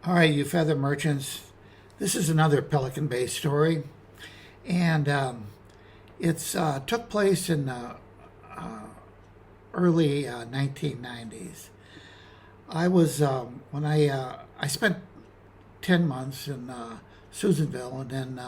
All right, you feather merchants. This is another Pelican Bay story, and it's took place in the early 1990s. I was when I spent 10 months in Susanville, and then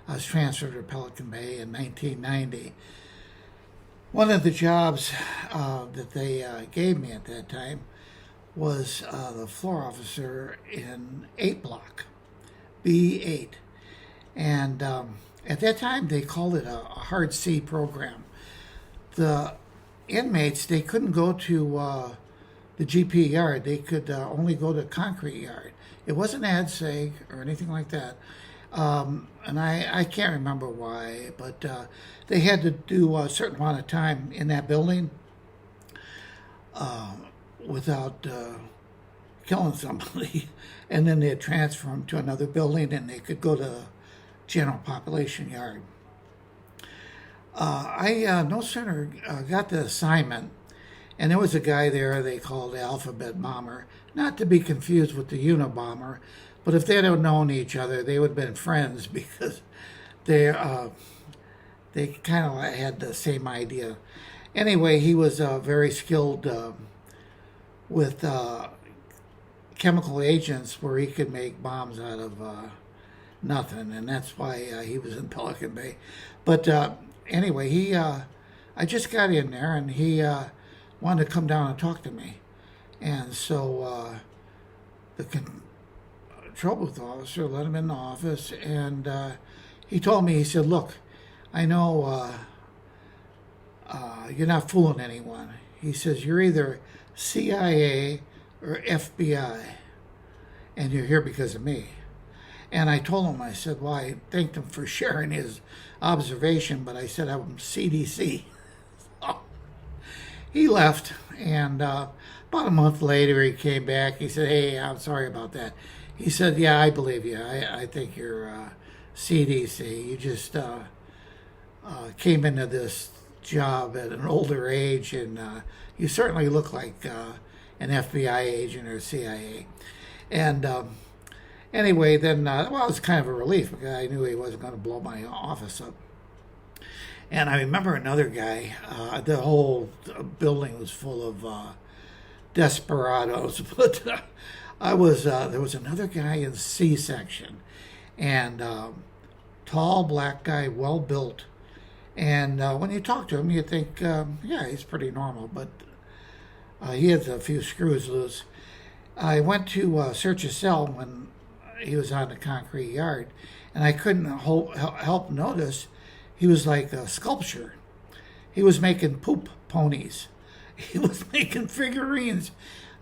I was transferred to Pelican Bay in 1990. One of the jobs that they gave me at that time was the floor officer in 8 block, B8. And at that time, they called it a hard C program. The inmates, they couldn't go to the GP yard. They could only go to concrete yard. It wasn't ad seg or anything like that. And I can't remember why, but they had to do a certain amount of time in that building without killing somebody, and then they'd transfer them to another building and they could go to general population yard. I no sooner got the assignment, and there was a guy there they called the Alphabet Bomber, not to be confused with the Unabomber, but if they'd have known each other, they would have been friends because they kind of had the same idea. Anyway, he was very skilled with chemical agents where he could make bombs out of nothing, and that's why he was in Pelican Bay. But anyway, I just got in there, and he wanted to come down and talk to me. And so the control booth officer let him in the office, and he told me, he said, "Look, I know you're not fooling anyone." He says, "You're either CIA or FBI, and you're here because of me." And I told him, I said, well, I thanked him for sharing his observation, but I said, I'm CDC. So he left, and about a month later, he came back. He said, "Hey, I'm sorry about that." He said, "Yeah, I believe you. I think you're CDC. You just came into this job at an older age, and you certainly look like an FBI agent or CIA." And anyway, then, well, it was kind of a relief because I knew he wasn't going to blow my office up. And I remember another guy, the whole building was full of desperados, but there was another guy in C section, and tall black guy, well built. And when you talk to him, you think, yeah, he's pretty normal, but he had a few screws loose. I went to search his cell when he was on the concrete yard, and I couldn't help notice he was like a sculpture. He was making poop ponies. He was making figurines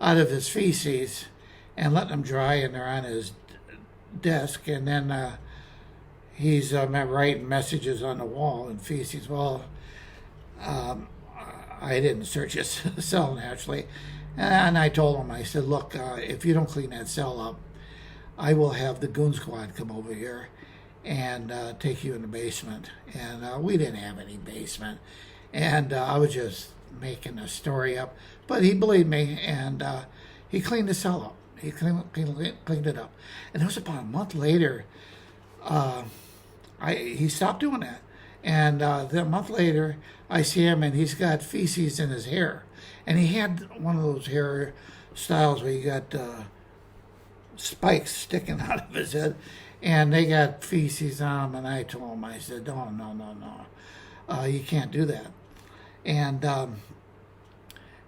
out of his feces and letting them dry, and they're on his desk. And then he's writing messages on the wall in feces. Well, I didn't search his cell naturally, and I told him, I said, "Look, if you don't clean that cell up, I will have the goon squad come over here and take you in the basement." And we didn't have any basement, and I was just making a story up, but he believed me, and he cleaned the cell up. He cleaned it up, and it was about a month later. He stopped doing that, and then a month later, I see him, and he's got feces in his hair, and he had one of those hair styles where you got spikes sticking out of his head, and they got feces on him. And I told him, I said, "Oh, no, you can't do that." And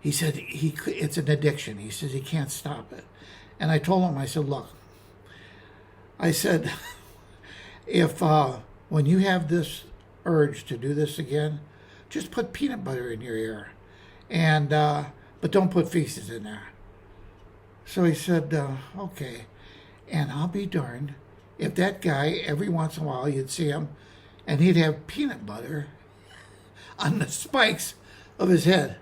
he said it's an addiction. He says he can't stop it. And I told him, I said, "Look," I said, "if when you have this urge to do this again, just put peanut butter in your ear, and but don't put feces in there." So he said, "Okay." And I'll be darned if that guy, every once in a while, you'd see him, and he'd have peanut butter on the spikes of his head.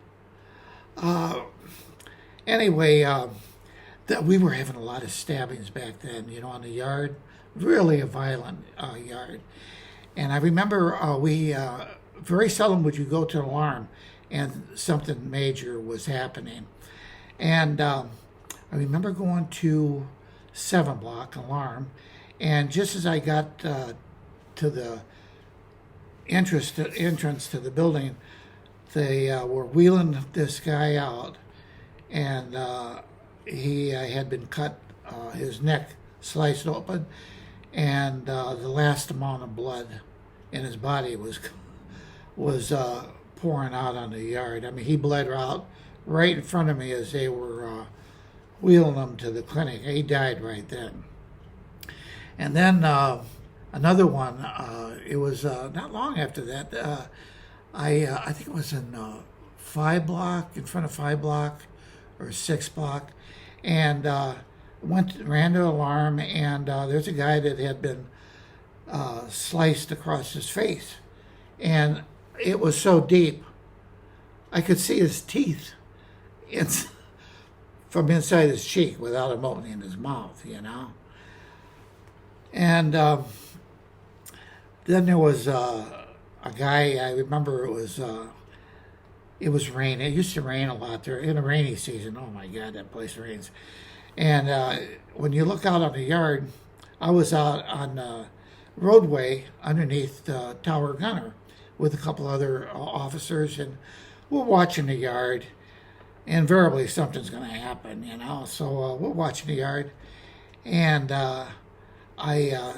Anyway, that we were having a lot of stabbings back then, on the yard, really a violent yard. And I remember we very seldom would you go to an alarm and something major was happening. And I remember going to 7 block alarm. And just as I got to the entrance to the building, they were wheeling this guy out, and he had been cut, his neck sliced open, and the last amount of blood in his body was pouring out on the yard. I mean, he bled out right in front of me as they were wheeling him to the clinic. He died right then. And then another one. It was not long after that. I think it was in 5 block, in front of 5 block or 6 block, and ran to alarm, and there's a guy that had been sliced across his face, and it was so deep I could see his teeth from inside his cheek without him opening his mouth, you know. And then there was a guy. I remember it was raining. It used to rain a lot there in the rainy season. Oh my God, that place rains. And when you look out on the yard, I was out on the roadway underneath the Tower Gunner with a couple other officers, and we're watching the yard. Invariably, something's going to happen, you know. So we're watching the yard, and I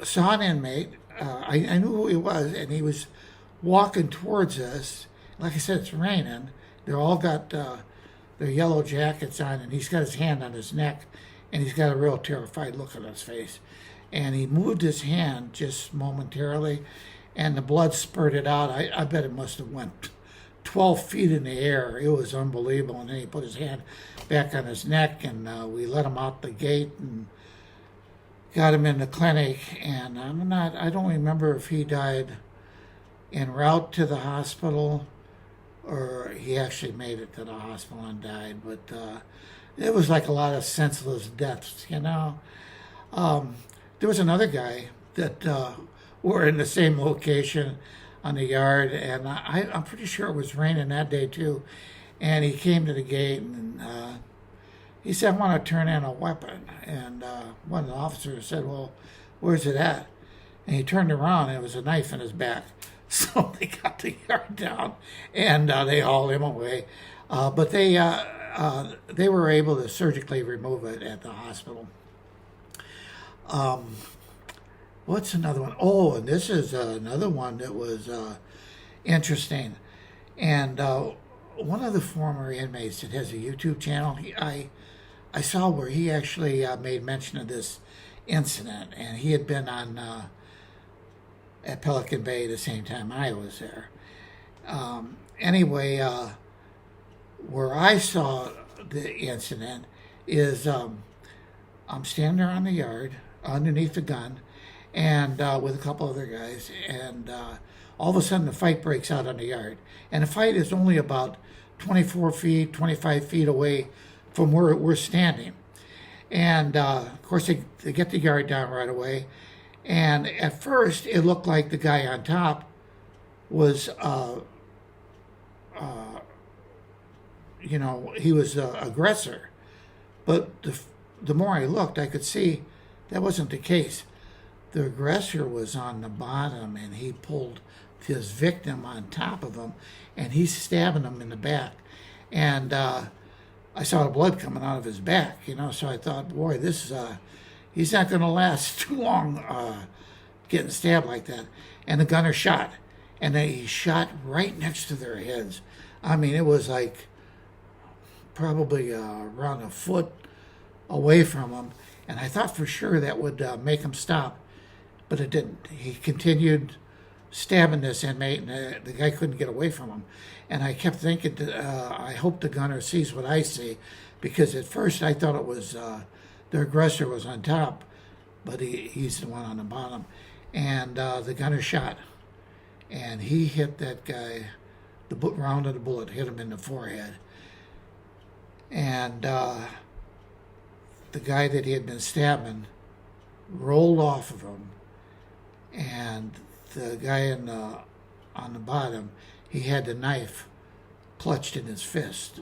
saw an inmate. I knew who he was, and he was walking towards us. Like I said, it's raining. They're all got their yellow jackets on, and he's got his hand on his neck, and he's got a real terrified look on his face. And he moved his hand just momentarily, and the blood spurted out. I bet it must have went 12 feet in the air. It was unbelievable. And then he put his hand back on his neck, and we let him out the gate and got him in the clinic. And I don't remember if he died en route to the hospital or he actually made it to the hospital and died. But it was like a lot of senseless deaths, you know. There was another guy that were in the same location on the yard, and I'm pretty sure it was raining that day too. And he came to the gate, and he said, "I want to turn in a weapon." And one of the officers said, "Well, where's it at?" And he turned around, and it was a knife in his back. So they got the yard down, and they hauled him away. But they were able to surgically remove it at the hospital. What's another one? Oh, and this is another one that was interesting. And one of the former inmates that has a YouTube channel, I saw where he actually made mention of this incident, and he had been on at Pelican Bay the same time I was there. Anyway, where I saw the incident is I'm standing there on the yard underneath the gun, and with a couple other guys, and all of a sudden the fight breaks out on the yard. And the fight is only about 24 feet, 25 feet away from where we're standing. And of course they get the yard down right away. And at first it looked like the guy on top was, he was the aggressor. But the more I looked, I could see that wasn't the case. The aggressor was on the bottom, and he pulled his victim on top of him, and he's stabbing him in the back. And I saw the blood coming out of his back, so I thought, boy, he's not going to last too long getting stabbed like that. And the gunner shot, and he shot right next to their heads. I mean, it was like probably around a foot away from him, and I thought for sure that would make him stop, but it didn't. He continued stabbing this inmate, and the guy couldn't get away from him. And I kept thinking, I hope the gunner sees what I see, because at first I thought it was the aggressor was on top, but he's the one on the bottom. And the gunner shot, and he hit that guy, the round of the bullet hit him in the forehead. And the guy that he had been stabbing rolled off of him, and the guy on the bottom, he had the knife clutched in his fist.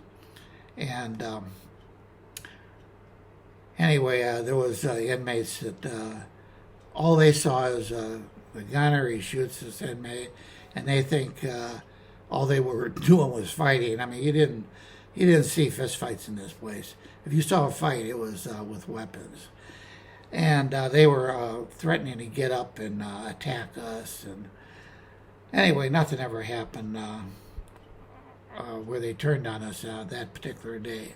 And Anyway, there was inmates that all they saw is the gunner. He shoots this inmate, and they think all they were doing was fighting. I mean, you didn't see fist fights in this place. If you saw a fight, it was with weapons, and they were threatening to get up and attack us. And anyway, nothing ever happened where they turned on us that particular day.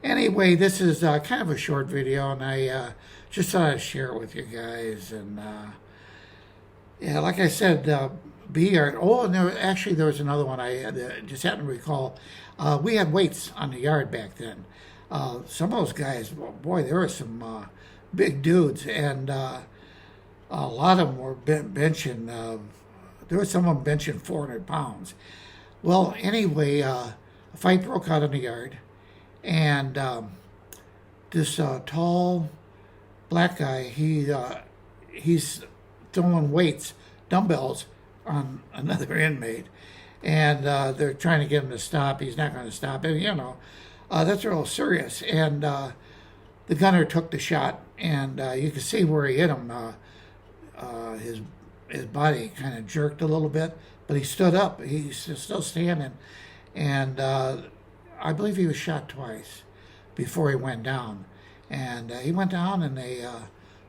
Anyway, this is kind of a short video, and I just thought I'd share it with you guys. And yeah, like I said, B-Yard. Oh, and there was another one I just happened to recall. We had weights on the yard back then. Some of those guys, boy, there were some big dudes, and a lot of them were benching. There were some of them benching 400 pounds. Well, anyway, a fight broke out in the yard, and this tall black guy, he's throwing weights, dumbbells, on another inmate, and they're trying to get him to stop. He's not going to stop. And that's real serious. And the gunner took the shot, and you can see where he hit him. His body kind of jerked a little bit, but he stood up. He's still standing, and I believe he was shot twice before he went down. And he went down, and they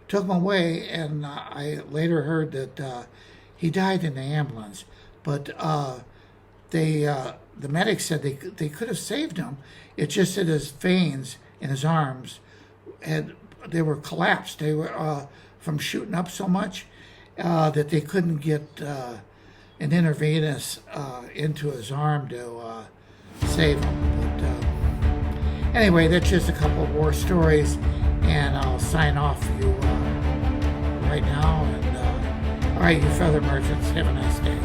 took him away. And I later heard that he died in the ambulance, but the medics said they could have saved him. It's just that his veins in his arms they were collapsed. They were from shooting up so much that they couldn't get an intravenous into his arm to save him. But anyway, that's just a couple of war stories, and I'll sign off for you right now. And all right, you feather merchants, have a nice day.